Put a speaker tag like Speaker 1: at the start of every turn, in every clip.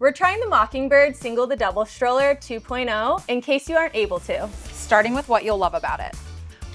Speaker 1: We're trying the Mockingbird Single, the Double Stroller 2.0 in case you aren't able to.
Speaker 2: Starting with what you'll love about it.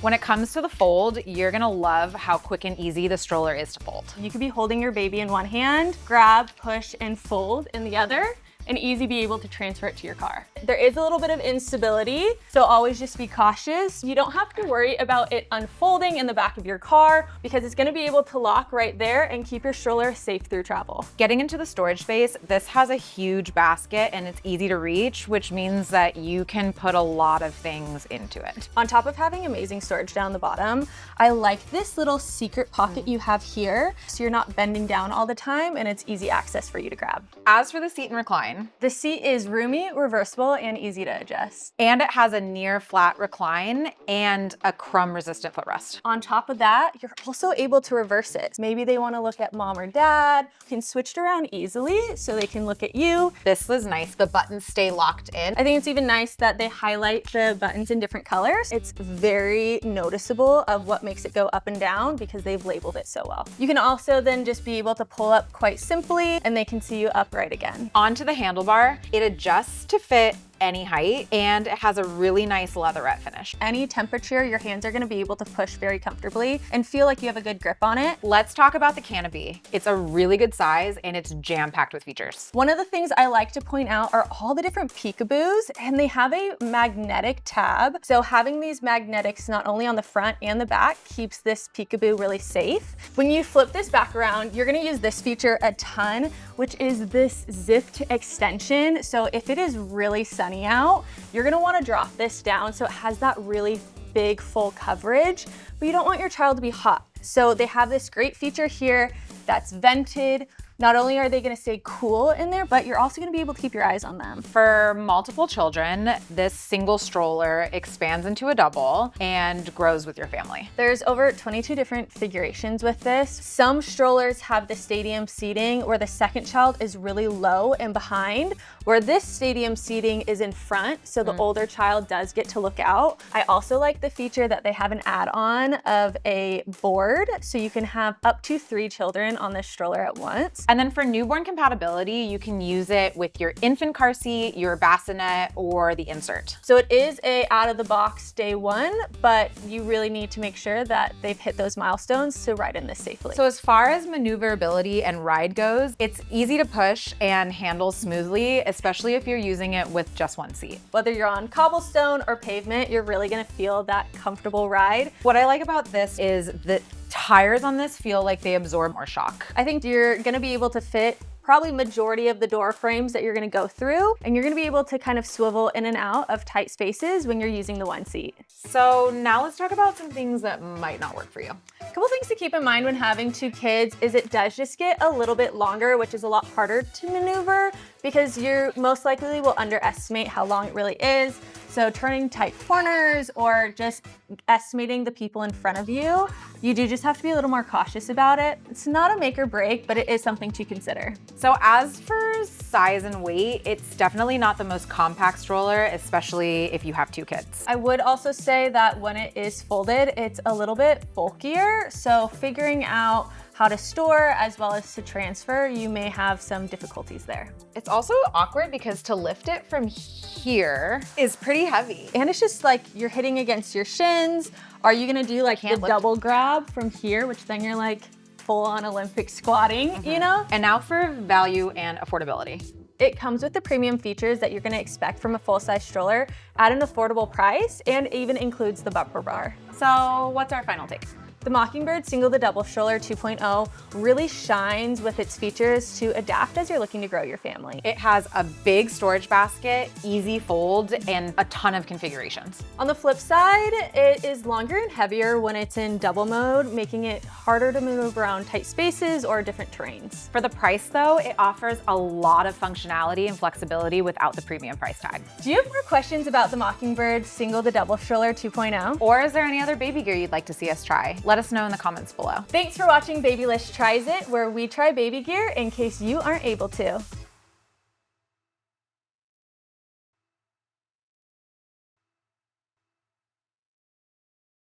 Speaker 2: When it comes to the fold, you're gonna love how quick and easy the stroller is to fold.
Speaker 1: You could be holding your baby in one hand, grab, push, and fold in the other, and easy be able to transfer it to your car. There is a little bit of instability, so always just be cautious. You don't have to worry about it unfolding in the back of your car because it's gonna be able to lock right there and keep your stroller safe through travel.
Speaker 2: Getting into the storage space, this has a huge basket and it's easy to reach, which means that you can put a lot of things into it.
Speaker 1: On top of having amazing storage down the bottom, I like this little secret pocket you have here, so you're not bending down all the time and it's easy access for you to grab.
Speaker 2: As for the seat and recline,
Speaker 1: the seat is roomy, reversible, and easy to adjust.
Speaker 2: And it has a near flat recline and a crumb resistant footrest.
Speaker 1: On top of that, you're also able to reverse it. Maybe they want to look at mom or dad. You can switch it around easily so they can look at you.
Speaker 2: This was nice. The buttons stay locked in.
Speaker 1: I think it's even nice that they highlight the buttons in different colors. It's very noticeable of what makes it go up and down because they've labeled it so well. You can also then just be able to pull up quite simply and they can see you upright again.
Speaker 2: Onto the handlebar, it adjusts to fit any height, and it has a really nice leatherette finish.
Speaker 1: Any temperature, your hands are gonna be able to push very comfortably and feel like you have a good grip on it.
Speaker 2: Let's talk about the Canopy. It's a really good size and it's jam-packed with features.
Speaker 1: One of the things I like to point out are all the different peekaboos, and they have a magnetic tab. So having these magnetics not only on the front and the back keeps this peekaboo really safe. When you flip this back around, you're gonna use this feature a ton, which is this zipped extension. So if it is really sunny out, you're gonna wanna drop this down so it has that really big full coverage, but you don't want your child to be hot. So they have this great feature here that's vented. Not only are they gonna stay cool in there, but you're also gonna be able to keep your eyes on them.
Speaker 2: For multiple children, this single stroller expands into a double and grows with your family.
Speaker 1: There's over 22 different configurations with this. Some strollers have the stadium seating where the second child is really low and behind, where this stadium seating is in front, so the older child does get to look out. I also like the feature that they have an add-on of a board, so you can have up to 3 children on this stroller at once.
Speaker 2: And then for newborn compatibility, you can use it with your infant car seat, your bassinet, or the insert.
Speaker 1: So it is a out of the box day one, but you really need to make sure that they've hit those milestones to ride in this safely.
Speaker 2: So as far as maneuverability and ride goes, it's easy to push and handle smoothly, especially if you're using it with just one seat.
Speaker 1: Whether you're on cobblestone or pavement, you're really gonna feel that comfortable ride.
Speaker 2: What I like about this is that tires on this feel like they absorb more shock.
Speaker 1: I think you're gonna be able to fit probably majority of the door frames that you're gonna go through, and you're gonna be able to kind of swivel in and out of tight spaces when you're using the one seat.
Speaker 2: So now let's talk about some things that might not work for you.
Speaker 1: A couple things to keep in mind when having 2 kids is it does just get a little bit longer, which is a lot harder to maneuver because you most likely will underestimate how long it really is. So turning tight corners or just estimating the people in front of you, you do just have to be a little more cautious about it. It's not a make or break, but it is something to consider.
Speaker 2: So as for size and weight, it's definitely not the most compact stroller, especially if you have 2 kids.
Speaker 1: I would also say that when it is folded, it's a little bit bulkier. So figuring out how to store as well as to transfer, you may have some difficulties there.
Speaker 2: It's also awkward because to lift it from here is pretty heavy.
Speaker 1: And it's just like you're hitting against your shins. Are you gonna do like the double grab from here, which then you're like full on Olympic squatting, you know?
Speaker 2: And now for value and affordability.
Speaker 1: It comes with the premium features that you're gonna expect from a full-size stroller at an affordable price and even includes the bumper bar.
Speaker 2: So what's our final take?
Speaker 1: The Mockingbird Single, the Double Stroller 2.0 really shines with its features to adapt as you're looking to grow your family.
Speaker 2: It has a big storage basket, easy fold, and a ton of configurations.
Speaker 1: On the flip side, it is longer and heavier when it's in double mode, making it harder to move around tight spaces or different terrains.
Speaker 2: For the price though, it offers a lot of functionality and flexibility without the premium price tag.
Speaker 1: Do you have more questions about the Mockingbird Single, the Double Stroller 2.0?
Speaker 2: Or is there any other baby gear you'd like to see us try? Let us know in the comments below.
Speaker 1: Thanks for watching Babylist Tries It, where we try baby gear in case you aren't able to.